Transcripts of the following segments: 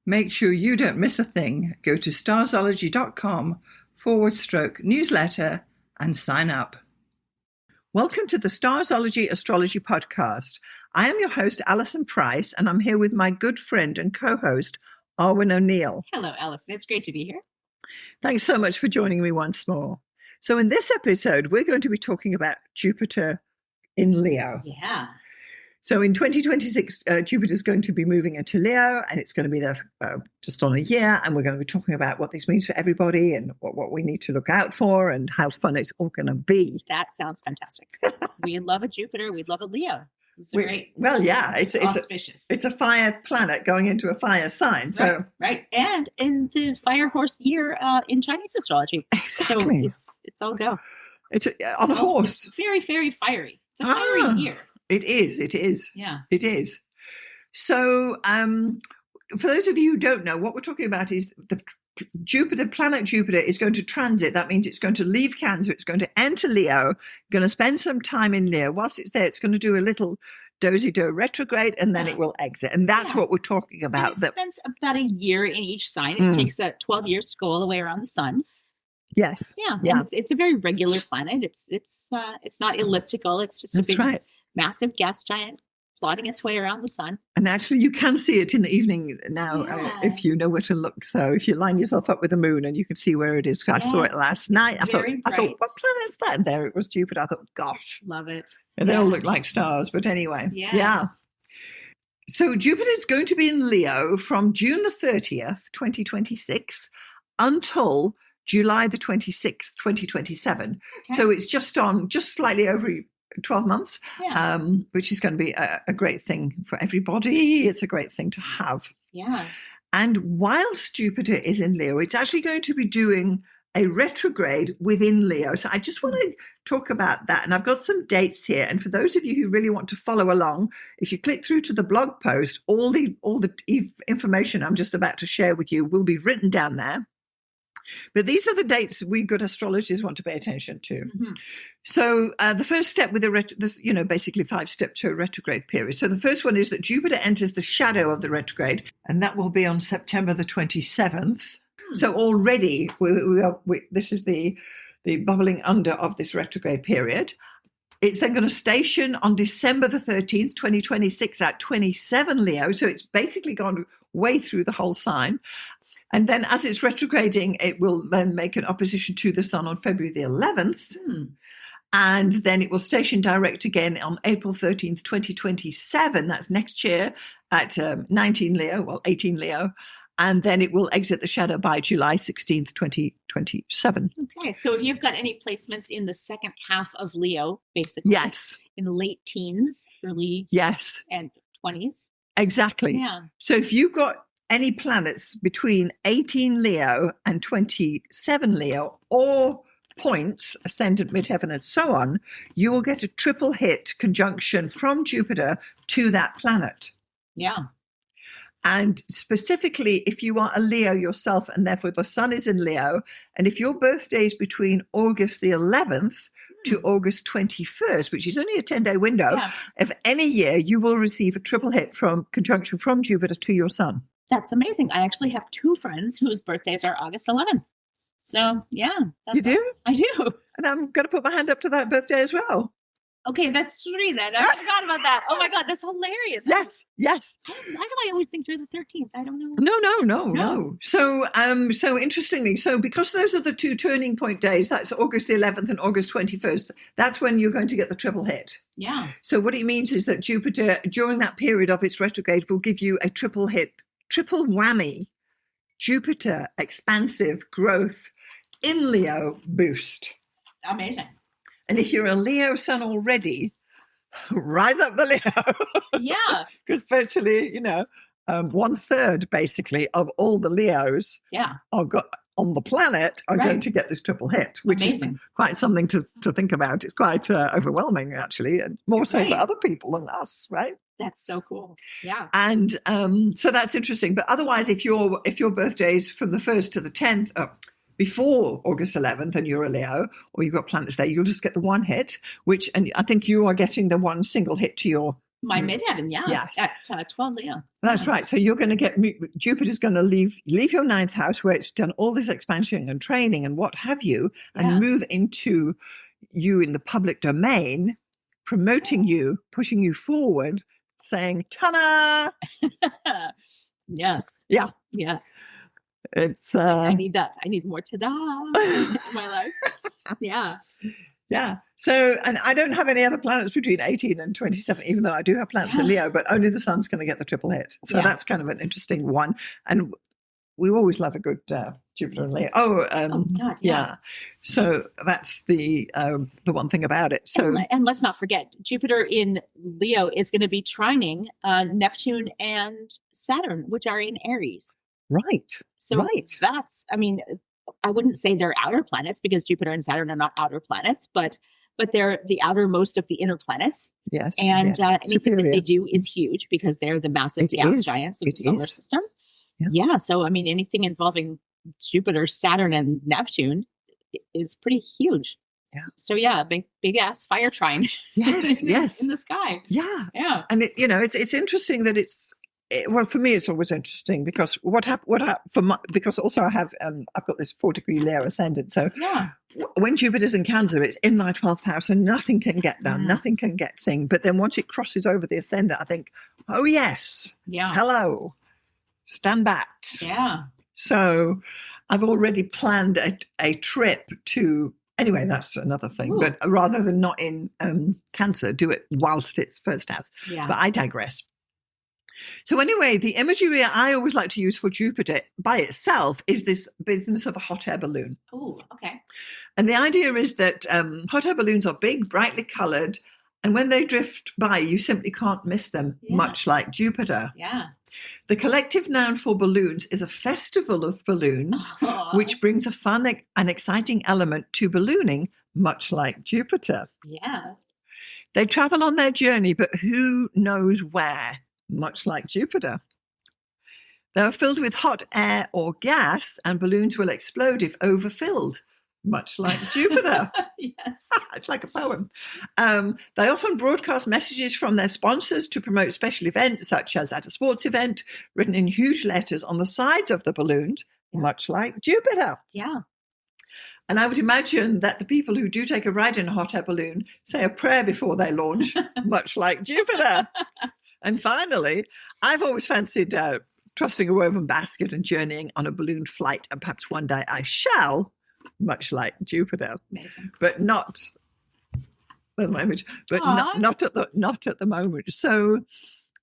Make sure you don't miss a thing. Go to starzology.com/newsletter and sign up. Welcome to the Starzology Astrology Podcast. I am your host, Alison Price, and I'm here with my good friend and co-host, Arwynne O'Neill. Hello, Alison. It's great to be here. Thanks so much for joining me once more. So in this episode, we're going to be talking about Jupiter in Leo. Yeah. So in 2026, Jupiter is going to be moving into Leo, and it's going to be there just on a year. And we're going to be talking about what this means for everybody and what we need to look out for and how fun it's all going to be. That sounds fantastic. We love a Jupiter. We'd love a Leo. This is great. Well, yeah, it's auspicious. It's a fire planet going into a fire sign. So right. And in the fire horse year in Chinese astrology. Exactly. So it's all go. It's on a horse. It's very, very fiery. It's a fiery year. It is. Yeah. It is. So for those of you who don't know, what we're talking about is the planet Jupiter is going to transit. That means it's going to leave Cancer. It's going to enter Leo, going to spend some time in Leo. Whilst it's there, it's going to do a little dozy-do retrograde, and then it will exit. And that's what we're talking about. And it spends about a year in each sign. It takes 12 years to go all the way around the sun. Yes. Yeah. It's a very regular planet. It's not elliptical. It's just a big, massive gas giant plodding its way around the sun. And actually, you can see it in the evening now if you know where to look. So if you line yourself up with the moon and you can see where it is. I saw it last night. I thought, what planet is that? And there it was, Jupiter. I thought, gosh. Love it. And they all look like stars. But anyway, So Jupiter is going to be in Leo from June the 30th, 2026, until July the 26th, 2027. Okay. So it's just slightly over 12 months, which is going to be a great thing for everybody. It's a great thing to have. Yeah. And whilst Jupiter is in Leo, it's actually going to be doing a retrograde within Leo. So I just want to talk about that. And I've got some dates here. And for those of you who really want to follow along, if you click through to the blog post, all the information I'm just about to share with you will be written down there. But these are the dates we good astrologers want to pay attention to. Mm-hmm. So the first step with basically 5 steps to a retrograde period. So the first one is that Jupiter enters the shadow of the retrograde, and that will be on September the 27th. So already this is the bubbling under of this retrograde period. It's then going to station on December the 13th, 2026 at 27 Leo. So it's basically gone way through the whole sign. And then as it's retrograding, it will then make an opposition to the sun on February the 11th. And then it will station direct again on April 13th, 2027. That's next year at 18 Leo. And then it will exit the shadow by July 16th, 2027. Okay. So if you've got any placements in the second half of Leo, basically. Yes. In the late teens, early. Yes. And 20s. Exactly. Yeah. So if you've got any planets between 18 Leo and 27 Leo, or points, ascendant, midheaven, and so on, you will get a triple hit conjunction from Jupiter to that planet. Yeah. And specifically, if you are a Leo yourself, and therefore the sun is in Leo, and if your birthday is between August the 11th to August 21st, which is only a 10-day window, of any year, you will receive a triple hit from conjunction from Jupiter to your sun. That's amazing. I actually have 2 friends whose birthdays are August 11th. So, yeah. You do? I do. And I'm going to put my hand up to that birthday as well. Okay, that's 3 then. I forgot about that. Oh my God, that's hilarious. Yes. Why do I always think you're the 13th? I don't know. No. So interestingly, because those are the 2 turning point days, that's August the 11th and August 21st, that's when you're going to get the triple hit. Yeah. So what it means is that Jupiter, during that period of its retrograde, will give you a triple hit, triple whammy, Jupiter expansive growth in Leo boost. Amazing. And if you're a Leo sun already, rise up the Leo. Yeah. Because virtually, 1/3 basically of all the Leos on the planet are going to get this triple hit, which is quite something to think about. It's quite overwhelming, actually, and more so for other people than us, right? That's so cool. Yeah. And so that's interesting. But otherwise, if your birthday is from the 1st to the 10th, before August 11th and you're a Leo, or you've got planets there, you'll just get the one hit, and I think you are getting the one single hit to your My midheaven, yeah. Yes. At 12 Leo. That's right. So you're going to get, Jupiter's going to leave your ninth house where it's done all this expansion and training and what have you, and move into you in the public domain, promoting you, pushing you forward, saying, ta-da! Yes. Yeah. Yes. It's I need that. I need more ta-da in my life. Yeah. Yeah. So, and I don't have any other planets between 18 and 27, even though I do have planets in Leo, but only the sun's going to get the triple hit. So that's kind of an interesting one. And we always love a good Jupiter and Leo. Oh, God, yeah. So that's the one thing about it. So, and let's not forget, Jupiter in Leo is going to be trining Neptune and Saturn, which are in Aries. Right. So that's, I mean, I wouldn't say they're outer planets because Jupiter and Saturn are not outer planets, but they're the outermost of the inner planets. Yes. And anything that they do is huge because they're the massive gas giants of the solar system. Yeah. So, I mean, anything involving Jupiter, Saturn, and Neptune is pretty huge. Yeah. So, big ass fire trine. Yes. In the sky. Yeah. Yeah. And it's interesting that well, for me, it's always interesting because because also I have, I've got this 4-degree Leo ascendant. So when Jupiter's in Cancer, it's in my 12th house and nothing can get done, nothing can get thing. But then once it crosses over the ascendant, I think, oh yes, hello, stand back. Yeah. So I've already planned a trip to, anyway, that's another thing. Ooh. But rather than not in Cancer, do it whilst it's first house. Yeah. But I digress. So anyway, the imagery I always like to use for Jupiter by itself is this business of a hot air balloon. Oh, okay. And the idea is that hot air balloons are big, brightly colored, and when they drift by, you simply can't miss them, much like Jupiter. Yeah. The collective noun for balloons is a festival of balloons, which brings a fun and exciting element to ballooning, much like Jupiter. Yeah. They travel on their journey, but who knows where? Much like Jupiter. They are filled with hot air or gas, and balloons will explode if overfilled, much like Jupiter. Yes. It's like a poem. They often broadcast messages from their sponsors to promote special events, such as at a sports event, written in huge letters on the sides of the balloons, much like Jupiter. Yeah. And I would imagine that the people who do take a ride in a hot air balloon say a prayer before they launch, much like Jupiter. And finally, I've always fancied trusting a woven basket and journeying on a balloon flight, and perhaps one day I shall, much like Jupiter. Amazing. But not not at the moment. So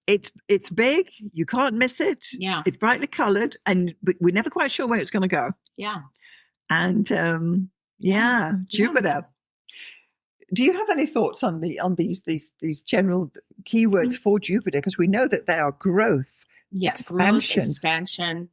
it's big. You can't miss it. Yeah. It's brightly coloured, and we're never quite sure where it's going to go. Yeah. And Jupiter. Do you have any thoughts on these general keywords for Jupiter? Because we know that they are growth, expansion.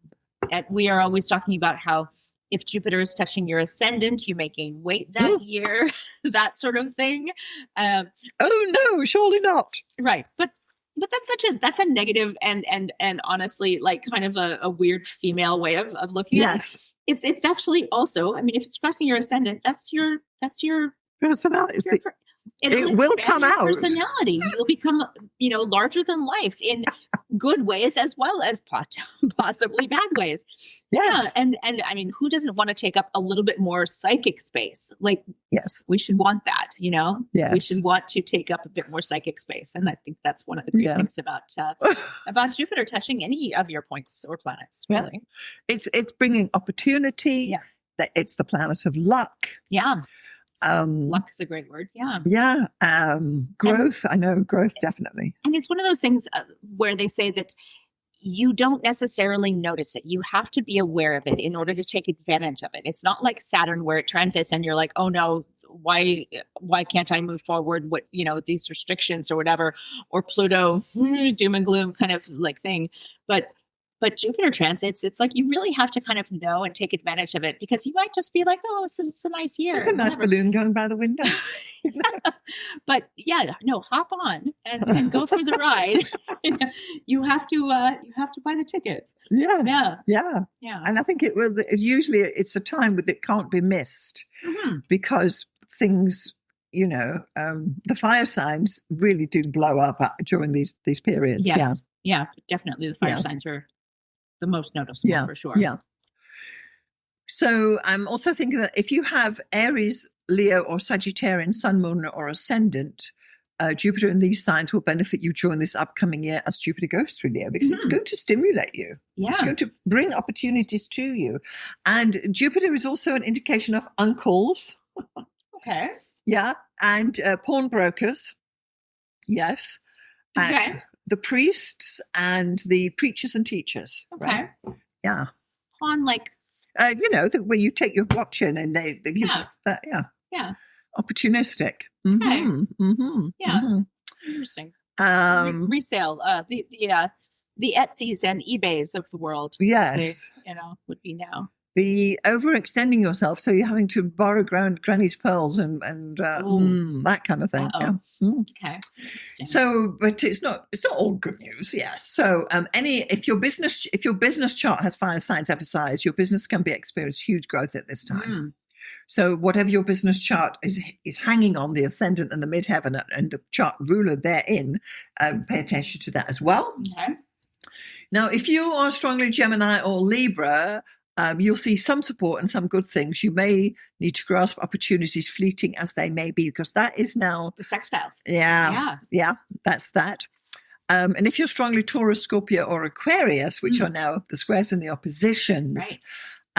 And we are always talking about how if Jupiter is touching your ascendant, you may gain weight that year, that sort of thing. Oh no, surely not. Right, but that's a negative and honestly like kind of a weird female way of looking at it. It's actually also, I mean, if it's crossing your ascendant, that's your personality. It will come out. Personality. You'll become, larger than life in good ways as well as possibly bad ways. Yes. Yeah. And I mean, who doesn't want to take up a little bit more psychic space? Like, yes, we should want that, Yes. We should want to take up a bit more psychic space. And I think that's one of the great things about Jupiter touching any of your points or planets, really. Yeah. It's bringing opportunity. Yeah. It's the planet of luck. Yeah. Luck is a great word. Yeah. Yeah. Growth. I know growth, definitely. And it's one of those things where they say that you don't necessarily notice it. You have to be aware of it in order to take advantage of it. It's not like Saturn where it transits and you're like, oh no, why can't I move forward? What, these restrictions or whatever, or Pluto, doom and gloom kind of like thing. But Jupiter transits, it's like you really have to kind of know and take advantage of it because you might just be like, oh, it's a nice year. There's a nice balloon going by the window. But hop on and go for the ride. You have to buy the ticket. Yeah. Yeah. And I think usually it's a time that it can't be missed because things, the fire signs really do blow up during these periods. Yes. Yeah, definitely. The fire Yeah. signs are the most noticeable for sure. Yeah. So I'm also thinking that if you have Aries, Leo, or Sagittarian, Sun, Moon, or Ascendant, Jupiter in these signs will benefit you during this upcoming year as Jupiter goes through Leo, because it's going to stimulate you. Yeah. It's going to bring opportunities to you. And Jupiter is also an indication of uncles. Okay. Yeah. And pawnbrokers. Yes. Okay. And the priests and the preachers and teachers. Okay. Right? Yeah. On like, where you take your watch in and they give that, yeah. Opportunistic. Okay. Yeah. Interesting. Resale. The Etsy's and eBays of the world. Yes. They, would be now. The overextending yourself, so you're having to borrow granny's pearls and that kind of thing. Uh-oh. Yeah. Okay. Interesting. So, but it's not all good news. Yes. So, if your business chart has fire signs emphasized, your business can experience huge growth at this time. So, whatever your business chart is hanging on, the ascendant and the midheaven and the chart ruler therein, pay attention to that as well. Okay. Now, if you are strongly Gemini or Libra, you'll see some support and some good things. You may need to grasp opportunities, fleeting as they may be, because that is now the sextiles. Yeah, that's that. And if you're strongly Taurus, Scorpio, or Aquarius, which are now the squares and the oppositions,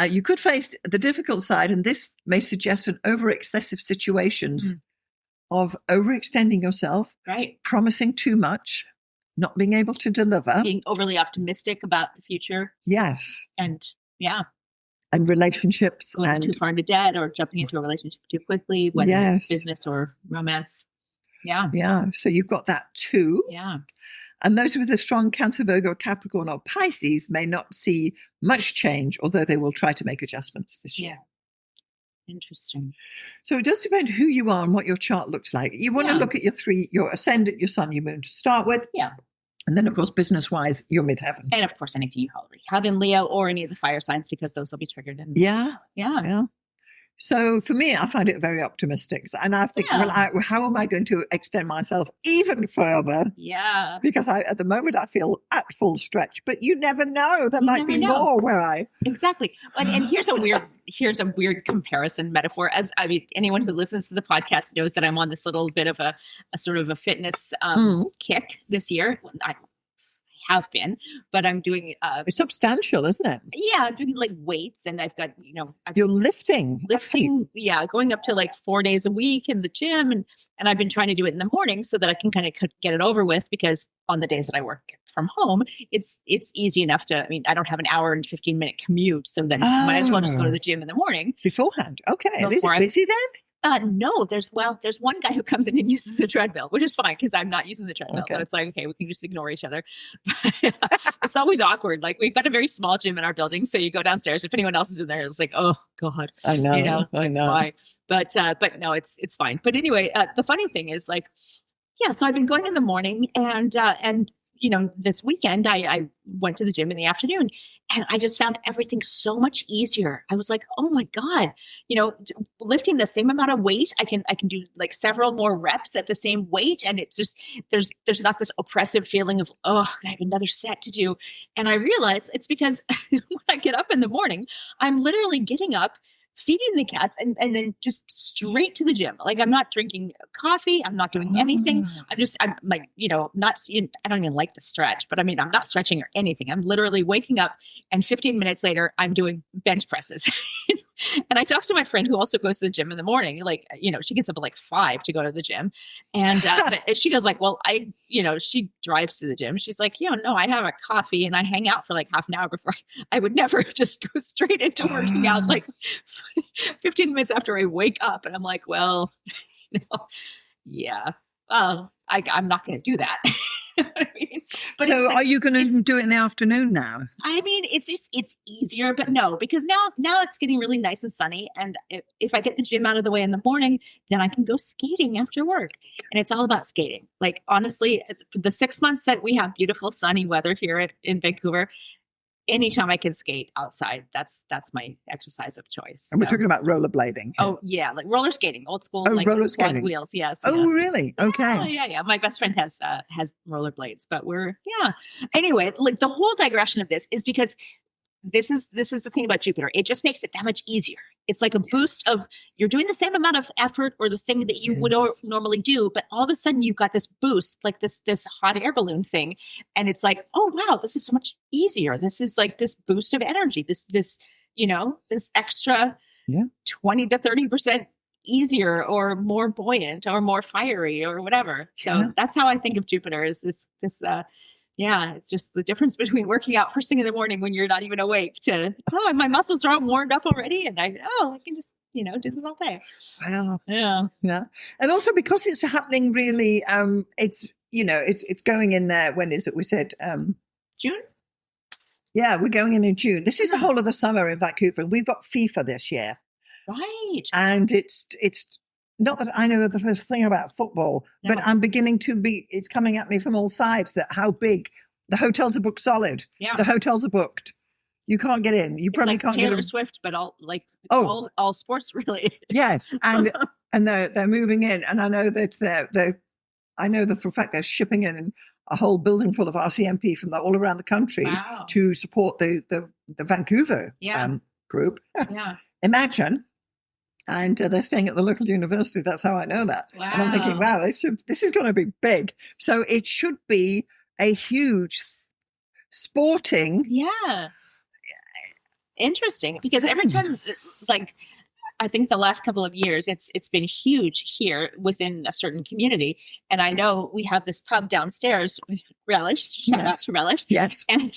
you could face the difficult side, and this may suggest an over-excessive situations of overextending yourself, promising too much, not being able to deliver, being overly optimistic about the future. Yes. And relationships going too far into debt or jumping into a relationship too quickly, whether it's business or romance. Yeah. So you've got that too. Yeah. And those with a strong Cancer, Virgo, Capricorn, or Pisces may not see much change, although they will try to make adjustments this year. Interesting. So it does depend who you are and what your chart looks like. You want to look at your ascendant, your sun, your moon to start with. Yeah. And then, of course, business-wise, your midheaven. And, of course, anything you already have in Leo or any of the fire signs, because those will be triggered. Yeah. So for me, I find it very optimistic. And I think, how am I going to extend myself even further? Yeah. Because at the moment, I feel at full stretch. But you never know. There might be more where I... Exactly. And here's a weird comparison metaphor. Anyone who listens to the podcast knows that I'm on this little bit of a sort of a fitness kick this year. I have been, but I'm doing it's substantial, isn't it? Yeah, I'm doing like weights, and I've got you're lifting, going up to like 4 days a week in the gym, and I've been trying to do it in the morning so that I can kind of get it over with, because on the days that I work from home, it's easy enough to. I don't have an hour and 15-minute commute, so then might as well just go to the gym in the morning beforehand. Okay, is it busy then? No, there's one guy who comes in and uses the treadmill, which is fine because I'm not using the treadmill. Okay. So it's like, okay, we can just ignore each other. It's always awkward. Like, we've got a very small gym in our building. So you go downstairs. If anyone else is in there, it's like, oh God. I know. I know. Why? But no, it's fine. But anyway, the funny thing is, like, so I've been going in the morning, and this weekend I went to the gym in the afternoon, and I just found everything so much easier. I was like, oh my God, lifting the same amount of weight, I can do like several more reps at the same weight. And it's just, there's not this oppressive feeling of, oh, I have another set to do. And I realized it's because when I get up in the morning, I'm literally getting up, feeding the cats, and then just straight to the gym. Like, I'm not drinking coffee. I'm not doing anything. I'm like, not, I don't even like to stretch, but I'm not stretching or anything. I'm literally waking up, and 15 minutes later, I'm doing bench presses. And I talked to my friend who also goes to the gym in the morning. Like, she gets up at like 5 to go to the gym. And she goes like, well, she drives to the gym. She's like, no, I have a coffee and I hang out for like half an hour before I would never just go straight into working out like 15 minutes after I wake up. And I'm like, well, I'm not going to do that. But so are you going to do it in the afternoon now? It's easier, but no, because now it's getting really nice and sunny. And if I get the gym out of the way in the morning, then I can go skating after work. And it's all about skating. Like, honestly, the 6 months that we have beautiful sunny weather here in Vancouver, anytime I can skate outside, that's my exercise of choice. And we're talking about rollerblading. Oh yeah, like roller skating, old school, Oh, like roller quad skating. wheels. Yes. Oh, yes. really? Okay. Yeah. My best friend has rollerblades, but Anyway, like the whole digression of this is because this is the thing about Jupiter. It just makes it that much easier. It's like a boost of you're doing the same amount of effort or the thing that you would normally do, but all of a sudden you've got this boost, like this hot air balloon thing, and it's like, oh wow, this is so much easier. This is like this boost of energy. This this extra 20 to 30% easier or more buoyant or more fiery or whatever. So that's how I think of Jupiter is this it's just the difference between working out first thing in the morning when you're not even awake to, my muscles are all warmed up already. And I can just, do this all day. Wow. Yeah. Yeah. And also because it's happening really, it's going in there. When is it? We said June? Yeah, we're going in June. This is the whole of the summer in Vancouver. And we've got FIFA this year. Right. And it's not that I know the first thing about football, but I'm beginning to it's coming at me from all sides that how big the hotels are booked solid. Yeah. The hotels are booked. You can't get in. You probably can't Taylor get in. Swift, but all sports related. Yes. And they're moving in. And I know that I know that for a fact they're shipping in a whole building full of RCMP from all around the country to support the Vancouver group. Yeah. Imagine. And they're staying at the local university. That's how I know that. Wow. And I'm thinking, wow, this is going to be big. So it should be a huge sporting. Yeah. Interesting. Because every time, like, I think the last couple of years, it's been huge here within a certain community. And I know we have this pub downstairs, Relish. Shout out to Relish. Yes. And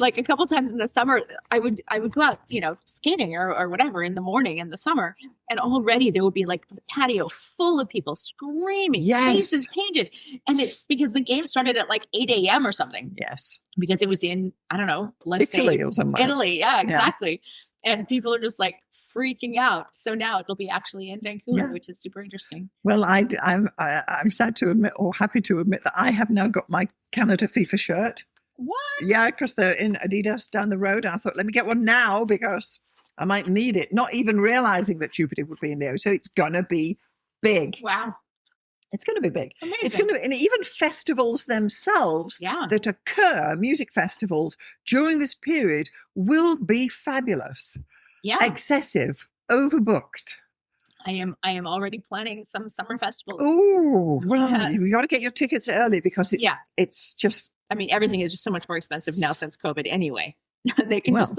like a couple times in the summer, I would go out, skating or whatever in the morning in the summer. And already there would be like the patio full of people screaming, faces painted. And it's because the game started at like 8 a.m. or something. Yes. Because it was in, I don't know, let's Italy say or somewhere. Italy. Yeah, exactly. Yeah. And people are just like freaking out. So now it'll be actually in Vancouver, which is super interesting. Well, I'm sad to admit, or happy to admit, that I have now got my Canada FIFA shirt. What? Yeah, because they're in Adidas down the road. And I thought, let me get one now because I might need it. Not even realizing that Jupiter would be in Leo. So it's going to be big. Wow. It's going to be big. Amazing. It's going to, and even festivals themselves that occur, music festivals during this period, will be fabulous. Yeah. Excessive, overbooked. I am already planning some summer festivals. Oh, well, you got to get your tickets early because it's just. I mean, everything is just so much more expensive now since COVID anyway. They can just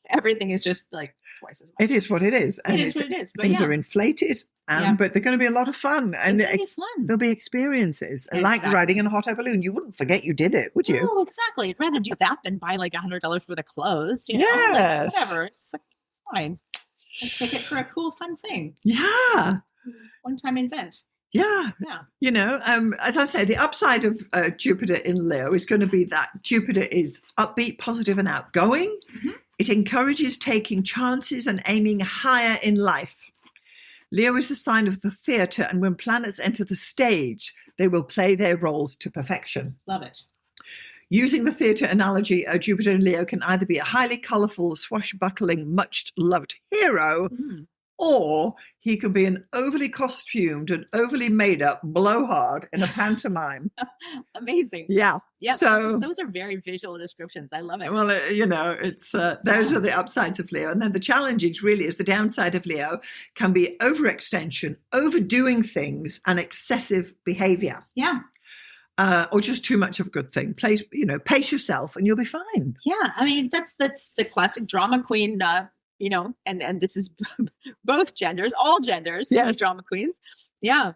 everything is just like twice as much. It is what it is. And it is what it is. But things are inflated, but they're going to be a lot of fun. And there'll be experiences. Exactly. Like riding in a hot air balloon. You wouldn't forget you did it, would you? Oh, exactly. I'd rather do that than buy like $100 worth of clothes. Yes. Whatever. It's like, fine. I'll take it for a cool, fun thing. Yeah. One-time event. Yeah. As I say, the upside of Jupiter in Leo is going to be that Jupiter is upbeat, positive, and outgoing. Mm-hmm. It encourages taking chances and aiming higher in life. Leo is the sign of the theatre, and when planets enter the stage, they will play their roles to perfection. Love it. Using the theatre analogy, Jupiter in Leo can either be a highly colourful, swashbuckling, much-loved hero, or he can be an overly costumed and overly made-up blowhard in a pantomime. Amazing. Yeah. Yeah. So those are very visual descriptions. I love it. Well, it's those are the upsides of Leo, and then the challenge really is the downside of Leo can be overextension, overdoing things, and excessive behaviour. Yeah. Or just too much of a good thing. Pace yourself, and you'll be fine. Yeah. I mean, that's the classic drama queen. And this is both genders, all genders, drama queens. Yeah.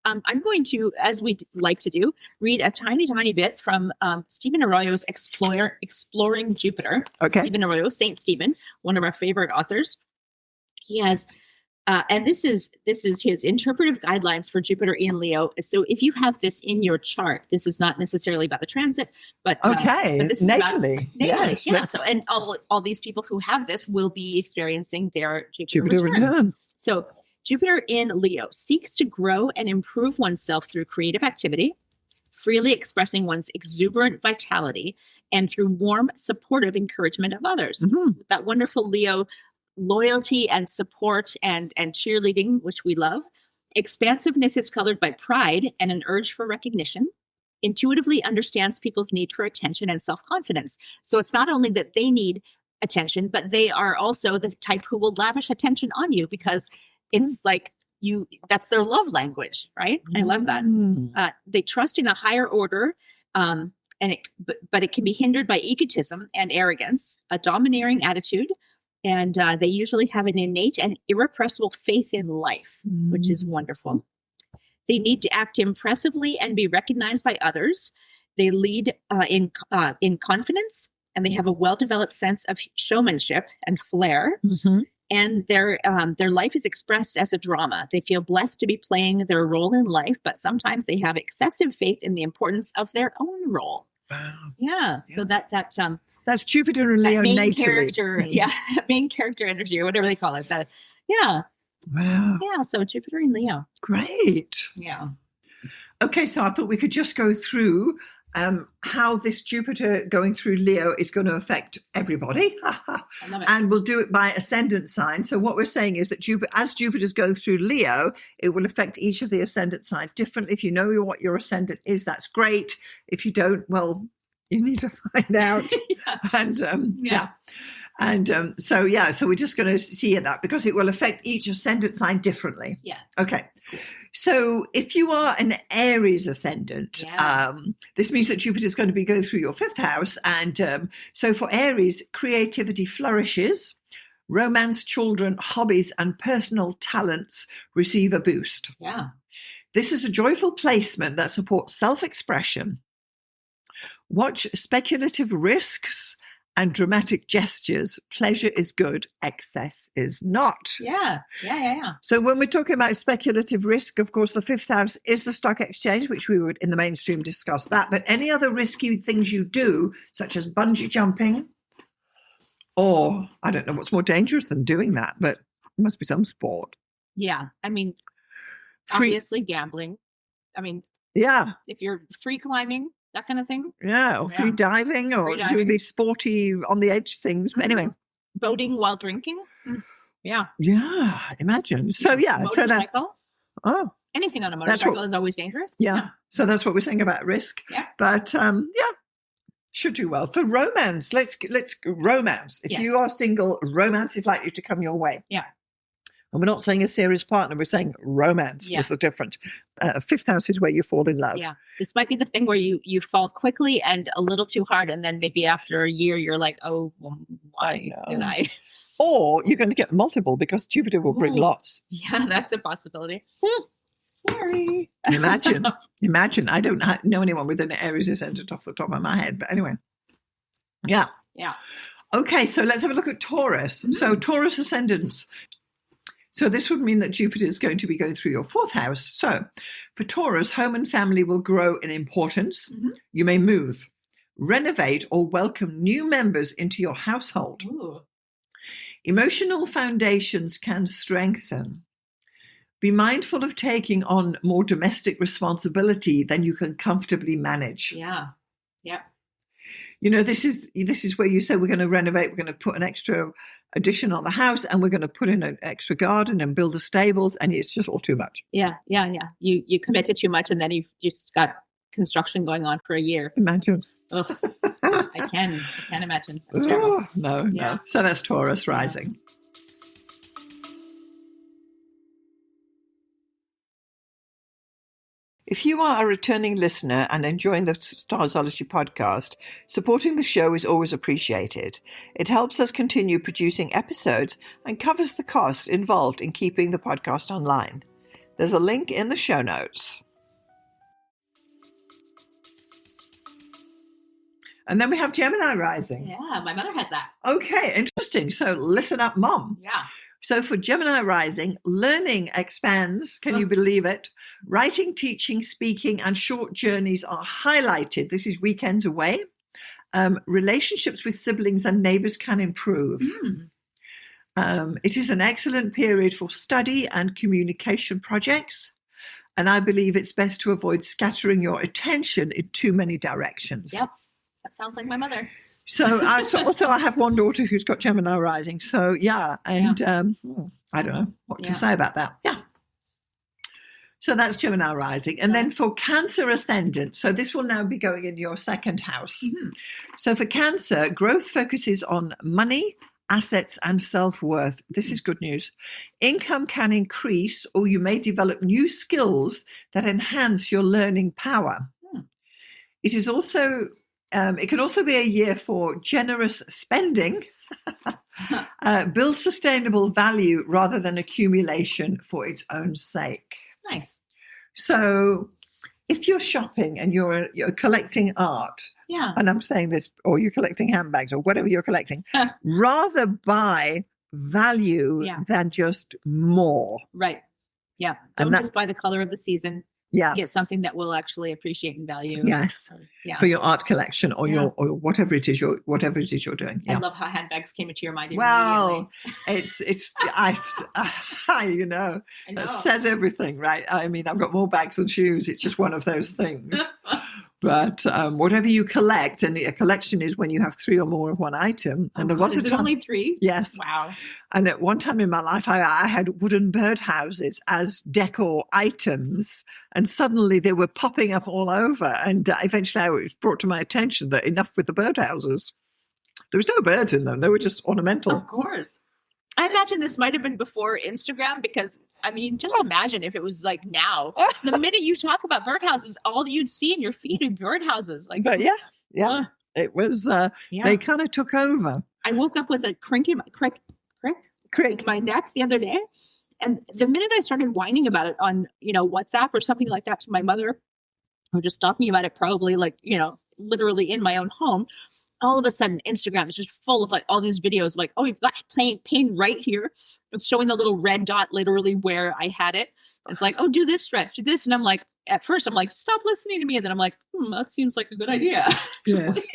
I'm going to, as we like to do, read a tiny, tiny bit from Stephen Arroyo's Exploring Jupiter. Okay. Stephen Arroyo, Saint Stephen, one of our favorite authors. He has, and this is his interpretive guidelines for Jupiter in Leo. So if you have this in your chart, this is not necessarily about the transit, but but this is natally. Yes. Yeah. So, and all these people who have this will be experiencing their Jupiter return. So Jupiter in Leo seeks to grow and improve oneself through creative activity, freely expressing one's exuberant vitality and through warm, supportive encouragement of others. That wonderful Leo loyalty and support and cheerleading, which we love. Expansiveness is colored by pride and an urge for recognition. Intuitively understands people's need for attention and self-confidence. So it's not only that they need attention, but they are also the type who will lavish attention on you because it's like that's their love language, right? I love that. They trust in a higher order, but it can be hindered by egotism and arrogance, a domineering attitude, and they usually have an innate and irrepressible faith in life, which is wonderful. They need to act impressively and be recognized by others. They lead in confidence, and they have a well-developed sense of showmanship and flair. And their life is expressed as a drama. They feel blessed to be playing their role in life, but sometimes they have excessive faith in the importance of their own role. Wow. Yeah. So that's Jupiter and Leo main natally. character, main character energy or whatever they call it. Wow. Yeah. So Jupiter and Leo. Great. Yeah. Okay, so I thought we could just go through how this Jupiter going through Leo is going to affect everybody. I love it. And we'll do it by ascendant sign. So what we're saying is that as Jupiter's going through Leo, it will affect each of the ascendant signs differently. If you know what your ascendant is, that's great. If you don't, well, you need to find out. So we're just going to see that because it will affect each ascendant sign differently. Yeah. Okay. So if you are an Aries ascendant, this means that Jupiter is going to be going through your 5th house. And so for Aries, creativity flourishes, romance, children, hobbies, and personal talents receive a boost. Yeah. This is a joyful placement that supports self-expression. Watch speculative risks and dramatic gestures. Pleasure is good, excess is not. Yeah. So when we're talking about speculative risk, of course, the 5th house is the stock exchange, which we would in the mainstream discuss that. But any other risky things you do, such as bungee jumping, or I don't know what's more dangerous than doing that, but it must be some sport. Yeah. I mean, obviously gambling. I mean, if you're free climbing, that kind of thing. Yeah, or free diving or doing these sporty on the edge things. But anyway. Boating while drinking. Yeah. Yeah, imagine. So motorcycle. So anything on a motorcycle is always dangerous. Yeah. So that's what we're saying about risk. Yeah. But should do well. For romance, let's romance. If you are single, romance is likely to come your way. Yeah. And we're not saying a serious partner, we're saying romance. There's a difference. 5th house is where you fall in love. Yeah. This might be the thing where you fall quickly and a little too hard. And then maybe after a year, you're like, oh, well, why did I? Or you're going to get multiple because Jupiter will bring lots. Yeah, that's a possibility. Sorry. Imagine. I don't know anyone with an Aries ascendant off the top of my head. But anyway. Yeah. Yeah. Okay, so let's have a look at Taurus. So Taurus ascendants. So this would mean that Jupiter is going to be going through your 4th house. So for Taurus, home and family will grow in importance. You may move, renovate, or welcome new members into your household. Ooh. Emotional foundations can strengthen. Be mindful of taking on more domestic responsibility than you can comfortably manage. Yeah. You know, this is where you say we're going to renovate, we're going to put an extra addition on the house, and we're going to put in an extra garden and build a stables, and it's just all too much. Yeah. You commit to too much, and then you've just got construction going on for a year. Imagine. Ugh. I can imagine. That's terrible. No. So that's Taurus rising. If you are a returning listener and enjoying the Starzology podcast, supporting the show is always appreciated. It helps us continue producing episodes and covers the costs involved in keeping the podcast online. There's a link in the show notes. And then we have Gemini rising. Yeah, my mother has that. Okay, interesting. So listen up, Mom. Yeah. So for Gemini rising, learning expands. Can you believe it? Writing, teaching, speaking, and short journeys are highlighted. This is weekends away. Relationships with siblings and neighbors can improve. It is an excellent period for study and communication projects. And I believe it's best to avoid scattering your attention in too many directions. Yep. That sounds like my mother. So I have one daughter who's got Gemini rising. So yeah, and I don't know what to say about that. Yeah. So that's Gemini rising. And then for Cancer ascendant, so this will now be going in your second house. Mm-hmm. So for Cancer, growth focuses on money, assets, and self-worth. This is good news. Income can increase, or you may develop new skills that enhance your learning power. It is also, it can also be a year for generous spending, build sustainable value rather than accumulation for its own sake. Nice. So if you're shopping and you're collecting art, and I'm saying this, or you're collecting handbags or whatever you're collecting, rather buy value than just more. Right. Yeah. Don't just buy the color of the season. Yeah. Get something that will actually appreciate and value. Yes. For your art collection or your or whatever it is you're doing. Yeah. I love how handbags came into your mind. Well, it's you know, that says everything, right? I mean, I've got more bags than shoes. It's just one of those things. But whatever you collect, and a collection is when you have 3 or more of one item. And there was a time, only 3? Yes. Wow. And at one time in my life, I had wooden birdhouses as decor items, and suddenly they were popping up all over. And eventually it was brought to my attention that enough with the birdhouses. There was no birds in them. They were just ornamental. Of course. I imagine this might have been before Instagram, because, I mean, just imagine if it was like now. The minute you talk about birdhouses, all you'd see in your feed are birdhouses. Like, but it was, they kind of took over. I woke up with a crick in my neck the other day. And the minute I started whining about it on, WhatsApp or something like that to my mother, or just talking about it probably like, literally in my own home, all of a sudden Instagram is just full of like all these videos like, oh, you've got pain right here. It's showing the little red dot literally where I had it. It's like, oh, do this stretch, do this. And I'm like, at first I'm like, stop listening to me. And then I'm like, that seems like a good idea. Yes.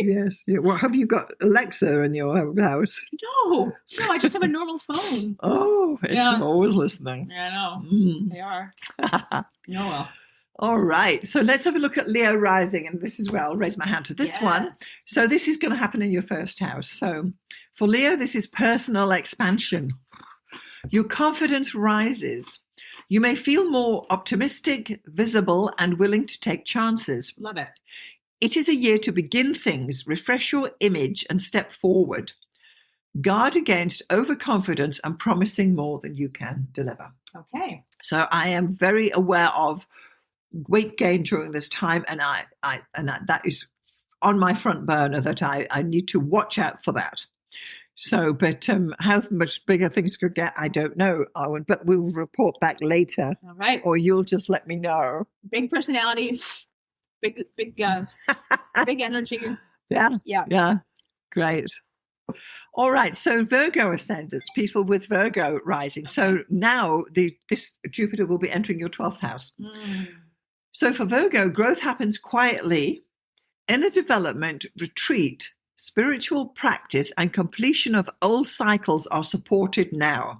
Yeah. Well, have you got Alexa in your house? No, I just have a normal phone. Oh, it's always listening. Yeah, I know. They are. Oh, well. All right. So let's have a look at Leo rising. And this is where I'll raise my hand to this one. So this is going to happen in your first house. So for Leo, this is personal expansion. Your confidence rises. You may feel more optimistic, visible, and willing to take chances. Love it. It is a year to begin things, refresh your image, and step forward. Guard against overconfidence and promising more than you can deliver. Okay. So I am very aware of weight gain during this time, and I that is on my front burner, that I need to watch out for that. So, but how much bigger things could get, I don't know, Arwynne, but we'll report back later. All right. Or you'll just let me know. Big personality, big energy. Yeah. Great. All right. So Virgo ascendants, people with Virgo rising. So now this Jupiter will be entering your 12th house. So for Virgo, growth happens quietly. Inner development, retreat, spiritual practice, and completion of old cycles are supported now.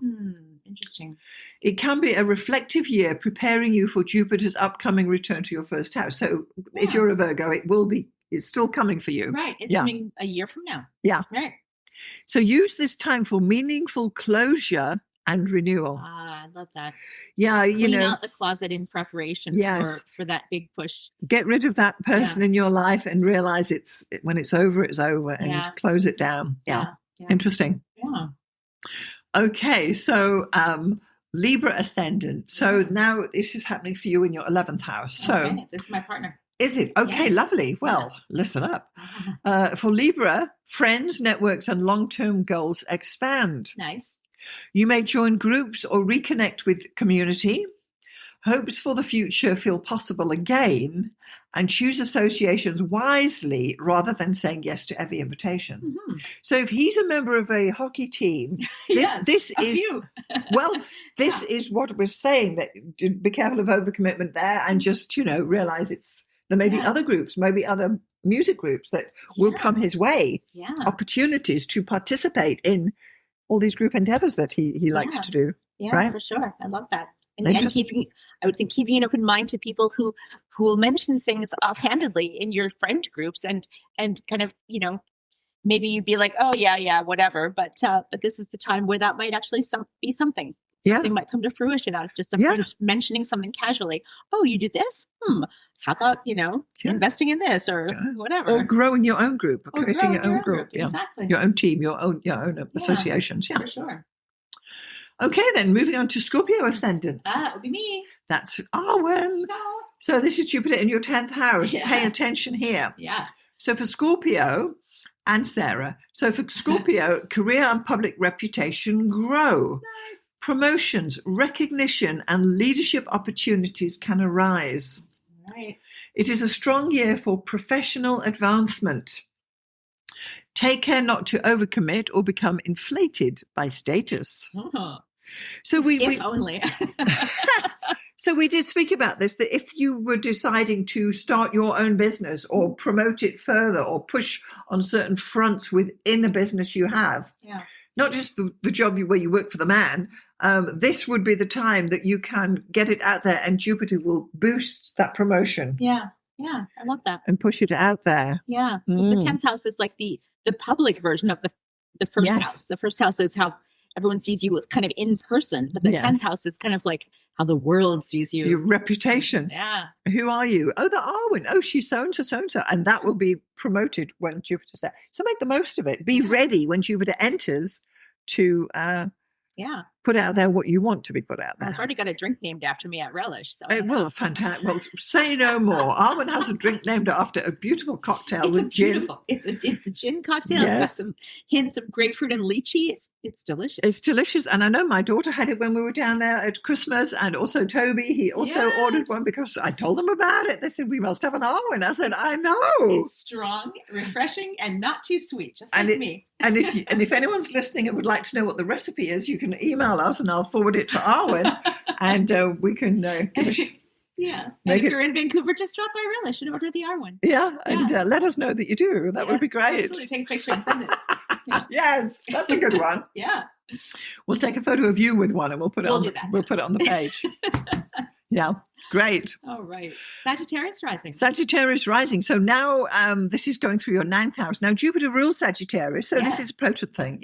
Interesting. It can be a reflective year, preparing you for Jupiter's upcoming return to your first house. So if you're a Virgo, it's still coming for you. Right. It's coming a year from now. Yeah. Right. So use this time for meaningful closure and renewal. I love that. Yeah, Clean out the closet in preparation for that big push. Get rid of that person in your life and realize when it's over, and close it down. Yeah. Interesting. Yeah. Okay, so Libra ascendant. So now this is happening for you in your 11th house. So this is my partner. Is it? Okay, lovely. Well, listen up. For Libra, friends, networks, and long-term goals expand. Nice. You may join groups or reconnect with community. Hopes for the future feel possible again, and choose associations wisely rather than saying yes to every invitation. So if he's a member of a hockey team, this is what we're saying, that be careful of overcommitment there, and just, realize there may be other groups, maybe other music groups that will come his way. Opportunities to participate in all these group endeavors that he likes to do. Yeah, right? For sure. I love that. And keeping, I would think, keeping an open mind to people who will mention things offhandedly in your friend groups, and kind of, maybe you'd be like, oh yeah, whatever. But this is the time where that might actually be something. Something might come to fruition out of just a friend mentioning something casually. Oh, you do this? How about, investing in this or whatever? Or growing your own group, or creating your own group. Yeah. Exactly. Your own team, your own associations. Yeah. For sure. Okay, then moving on to Scorpio ascendants. That would be me. That's Arwynne. No. So this is Jupiter in your 10th house. Yes. Pay attention here. Yeah. So for Scorpio and Sarah, for Scorpio, career and public reputation grow. Nice. Promotions, recognition, and leadership opportunities can arise. Right. It is a strong year for professional advancement. Take care not to overcommit or become inflated by status. Uh-huh. So if only. So we did speak about this, that if you were deciding to start your own business or promote it further or push on certain fronts within a business you have, not just the job where you work for the man, this would be the time that you can get it out there, and Jupiter will boost that promotion. Yeah, I love that. And push it out there. Yeah, because the 10th house is like the public version of the first house. The first house is how everyone sees you kind of in person, but the 10th house is kind of like how the world sees you. Your reputation. Yeah. Who are you? Oh, the Arwynne. Oh, she's so-and-so, so-and-so. And that will be promoted when Jupiter's there. So make the most of it. Be ready when Jupiter enters to put out there what you want to be put out there. I've already got a drink named after me at Relish. So well, fantastic. Well, say no more. Arwynne has a drink named after a beautiful cocktail with gin. It's a gin cocktail. It's got some hints of grapefruit and lychee. It's delicious. It's delicious. And I know my daughter had it when we were down there at Christmas, and also Toby. He also ordered one because I told them about it. They said, we must have an Arwynne. I said, I know. It's strong, refreshing, and not too sweet, just like me. And if anyone's listening and would like to know what the recipe is, you can email us and I'll forward it to Arwynne, and we can give a and if you're in Vancouver, just drop by Relish and order the Arwynne. And let us know that you do. That would be great. Absolutely. Take a picture and send it. Yes, that's a good one. We'll take a photo of you with one and we'll put it we'll put it on the page. Great. All right. Sagittarius rising. Sagittarius rising. So now this is going through your 9th house. Now Jupiter rules Sagittarius, so this is a potent thing.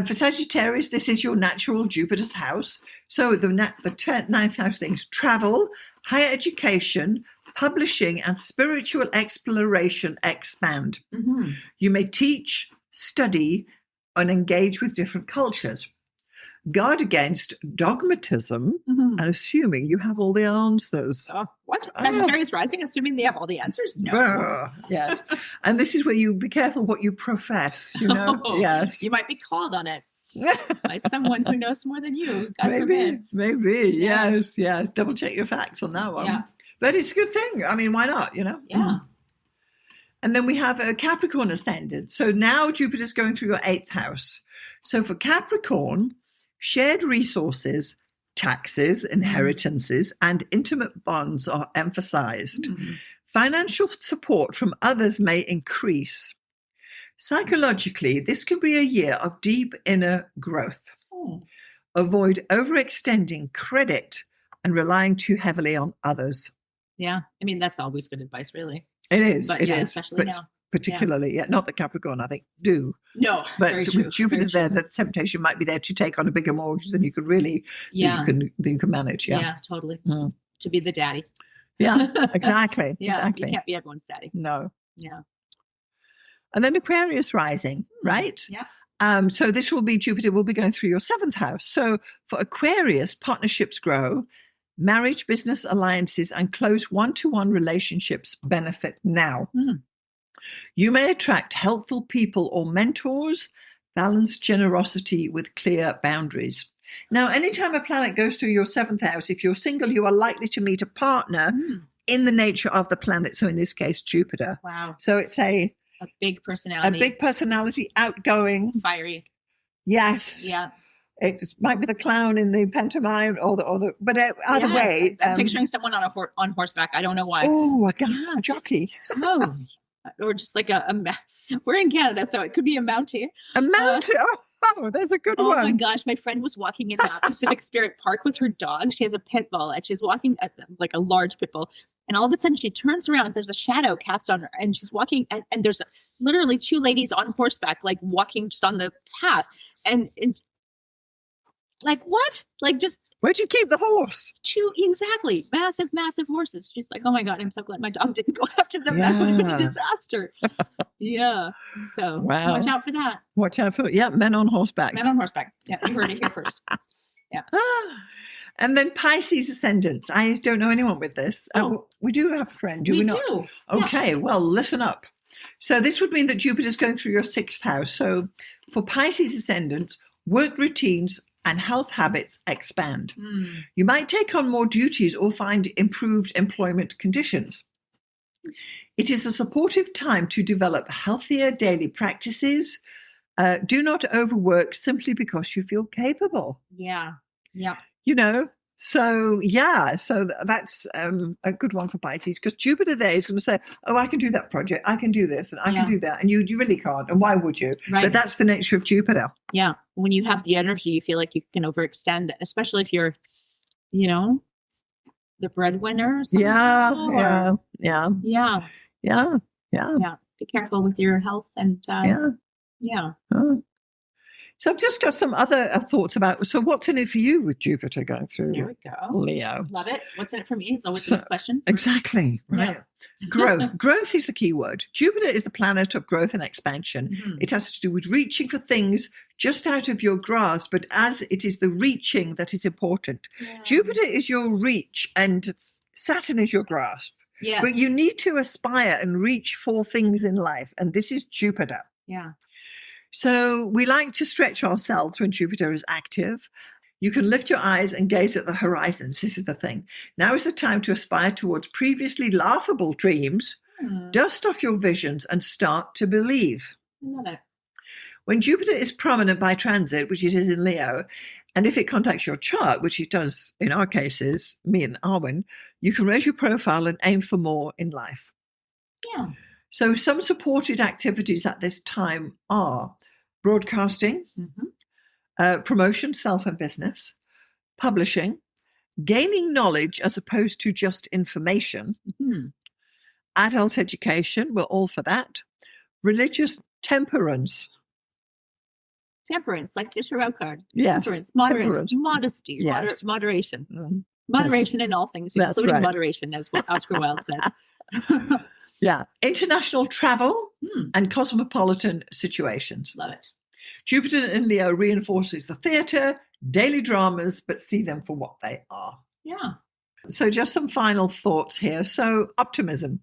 For Sagittarius, this is your natural Jupiter's house. So the 9th house things: travel, higher education, publishing, and spiritual exploration expand. Mm-hmm. You may teach, study, and engage with different cultures. Guard against dogmatism and assuming you have all the answers. What? Sagittarius rising, assuming they have all the answers? No. Yes. And this is where you be careful what you profess, Yes. You might be called on it by someone who knows more than you. God forbid. Maybe. Yes. Double check your facts on that one. Yeah. But it's a good thing. I mean, why not, Yeah. And then we have a Capricorn ascendant. So now Jupiter's going through your 8th house. So for Capricorn, shared resources, taxes, inheritances, and intimate bonds are emphasized. Financial support from others may increase. Psychologically, this can be a year of deep inner growth. Avoid overextending credit and relying too heavily on others. Yeah. I mean, that's always good advice, really. It is. But especially now. Particularly, not the Capricorn, I think, do. No, but with Jupiter there, the temptation might be there to take on a bigger mortgage than you could really, you can manage. Yeah, totally. To be the daddy. Yeah, exactly. Exactly. You can't be everyone's daddy. No. Yeah. And then Aquarius rising, right? Yeah. So this will be, Jupiter will be going through your 7th house. So for Aquarius, partnerships grow. Marriage, business alliances, and close one-to-one relationships benefit now. You may attract helpful people or mentors, balance generosity with clear boundaries. Now, anytime a planet goes through your 7th house, if you're single, you are likely to meet a partner in the nature of the planet. So in this case, Jupiter. Wow. So it's a big personality. A big personality, outgoing. Fiery. Yes. Yeah. It might be the clown in the pantomime but either way. I'm picturing someone on horseback. I don't know why. Oh, a jockey. Or just like we're in Canada, so it could be a mountie. A mountie. Oh, there's a good Oh one. my gosh, my friend was walking in Pacific Spirit Park with her dog. She has a pit bull and she's walking like a large pit bull. And all of a sudden she turns around, there's a shadow cast on her and she's walking and there's literally two ladies on horseback, like walking just on the path. And like, what? Like just Where'd you keep the horse? two, exactly. Massive horses. She's like, oh my God, I'm so glad my dog didn't go after them. That would have been a disaster. Yeah. So watch out for that. Watch out for, men on horseback. Men on horseback. Yeah, you heard it here first. Yeah. And then Pisces ascendants. I don't know anyone with this. We do have a friend, do we not? Do. Okay, well, listen up. So this would mean that Jupiter's going through your 6th house. So for Pisces ascendants, work routines and health habits expand. You might take on more duties or find improved employment conditions. It is a supportive time to develop healthier daily practices. Do not overwork simply because you feel capable. Yeah. Yeah. So that's a good one for Pisces, because Jupiter there is going to say, oh, I can do that project, I can do this, and I can do that. And you really can't. And why would you? Right. But that's the nature of Jupiter. Yeah. When you have the energy, you feel like you can overextend, especially if you're, the breadwinner. Yeah. Be careful with your health and, yeah. So I've just got some other thoughts about, so what's in it for you with Jupiter going through There we go. Leo? Love it. What's in it for me is always a good question. Exactly. Right. Yeah. Growth. Growth is the key word. Jupiter is the planet of growth and expansion. Mm-hmm. It has to do with reaching for things just out of your grasp, but as it is the reaching that is important. Yeah. Jupiter is your reach and Saturn is your grasp. Yes. But you need to aspire and reach for things in life. And this is Jupiter. Yeah. So we like to stretch ourselves when Jupiter is active. You can lift your eyes and gaze at the horizons. This is the thing. Now is the time to aspire towards previously laughable dreams. Dust off your visions and start to believe. I love it. When Jupiter is prominent by transit, which it is in Leo, and if it contacts your chart, which it does in our cases, me and Arwynne, you can raise your profile and aim for more in life. Yeah. So some supported activities at this time are broadcasting, promotion, self and business, publishing, gaining knowledge as opposed to just information, adult education, we're all for that, religious temperance. Temperance, like the tarot card. Yes. Temperance, modesty, Yes. moderation. Moderation in all things, That's including right. moderation, as what Oscar Wilde said. Yeah. International travel and cosmopolitan situations. Love it. Jupiter in Leo reinforces the theatre, daily dramas, but see them for what they are. Yeah. So just some final thoughts here. So optimism.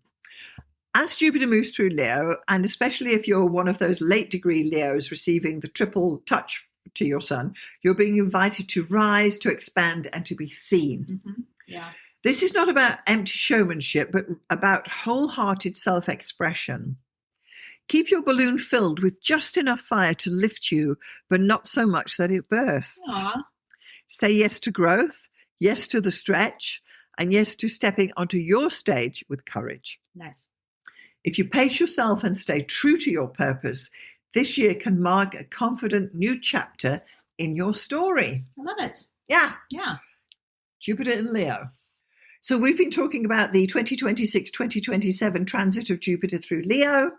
As Jupiter moves through Leo, and especially if you're one of those late degree Leos receiving the triple touch to your sun, you're being invited to rise, to expand, and to be seen. Yeah. This is not about empty showmanship, but about wholehearted self-expression. Keep your balloon filled with just enough fire to lift you, but not so much that it bursts. Aww. Say yes to growth, yes to the stretch, and yes to stepping onto your stage with courage. Nice. If you pace yourself and stay true to your purpose, this year can mark a confident new chapter in your story. I love it. Yeah. Yeah. Jupiter in Leo. So we've been talking about the 2026-2027 transit of Jupiter through Leo.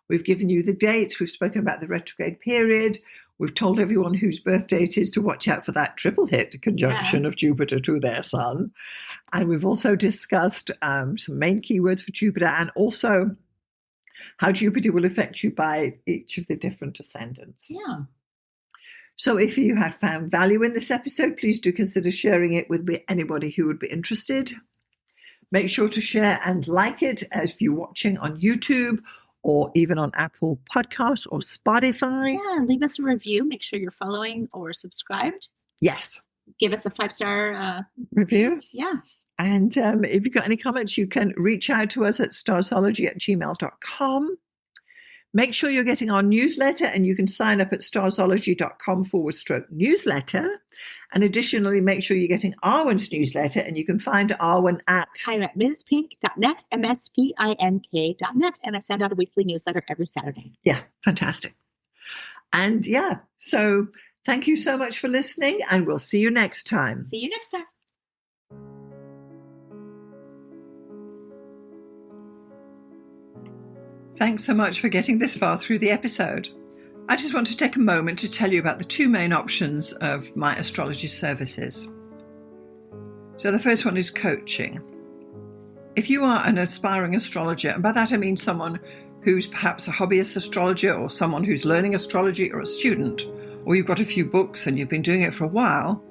We've given you the dates. We've spoken about the retrograde period. We've told everyone whose birthday it is to watch out for that triple hit conjunction of Jupiter to their sun. And we've also discussed some main keywords for Jupiter and also how Jupiter will affect you by each of the different ascendants. Yeah. So if you have found value in this episode, please do consider sharing it with anybody who would be interested. Make sure to share and like it if you're watching on YouTube or even on Apple Podcasts or Spotify. Yeah, leave us a review. Make sure you're following or subscribed. Yes. Give us a 5-star review. Yeah. And if you've got any comments, you can reach out to us at starzology@gmail.com. Make sure you're getting our newsletter, and you can sign up at starzology.com/newsletter. And additionally, make sure you're getting Arwynne's newsletter, and you can find Arwynne at... I'm at mspink.net, mspink.net, and I send out a weekly newsletter every Saturday. Yeah, fantastic. And yeah, so thank you so much for listening, and we'll see you next time. See you next time. Thanks so much for getting this far through the episode. I just want to take a moment to tell you about the two main options of my astrology services. So the first one is coaching. If you are an aspiring astrologer, and by that I mean someone who's perhaps a hobbyist astrologer or someone who's learning astrology or a student, or you've got a few books and you've been doing it for a while,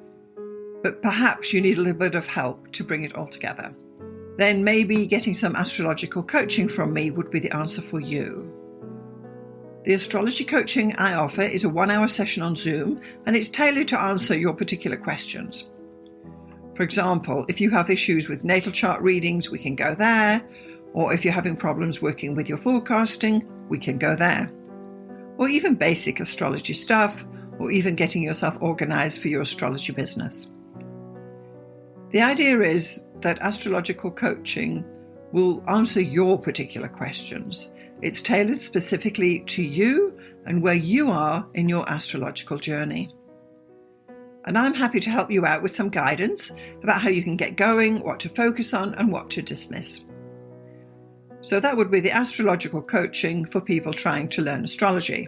but perhaps you need a little bit of help to bring it all together, then maybe getting some astrological coaching from me would be the answer for you. The astrology coaching I offer is a 1-hour session on Zoom, and it's tailored to answer your particular questions. For example, if you have issues with natal chart readings, we can go there. Or if you're having problems working with your forecasting, we can go there. Or even basic astrology stuff, or even getting yourself organized for your astrology business. The idea is that astrological coaching will answer your particular questions. It's tailored specifically to you and where you are in your astrological journey. And I'm happy to help you out with some guidance about how you can get going, what to focus on, and what to dismiss. So that would be the astrological coaching for people trying to learn astrology.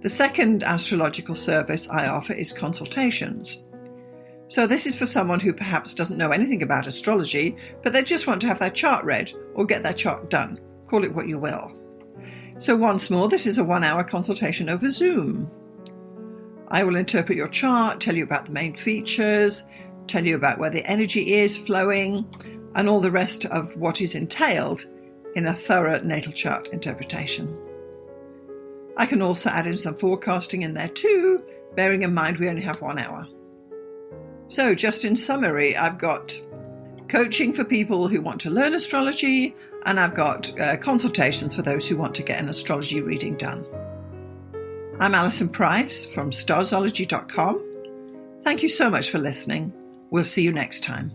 The second astrological service I offer is consultations. So this is for someone who perhaps doesn't know anything about astrology, but they just want to have their chart read or get their chart done. Call it what you will. So once more, this is a 1-hour consultation over Zoom. I will interpret your chart, tell you about the main features, tell you about where the energy is flowing, and all the rest of what is entailed in a thorough natal chart interpretation. I can also add in some forecasting in there too, bearing in mind we only have 1 hour. So just in summary, I've got coaching for people who want to learn astrology, and I've got consultations for those who want to get an astrology reading done. I'm Alison Price from Starzology.com. Thank you so much for listening. We'll see you next time.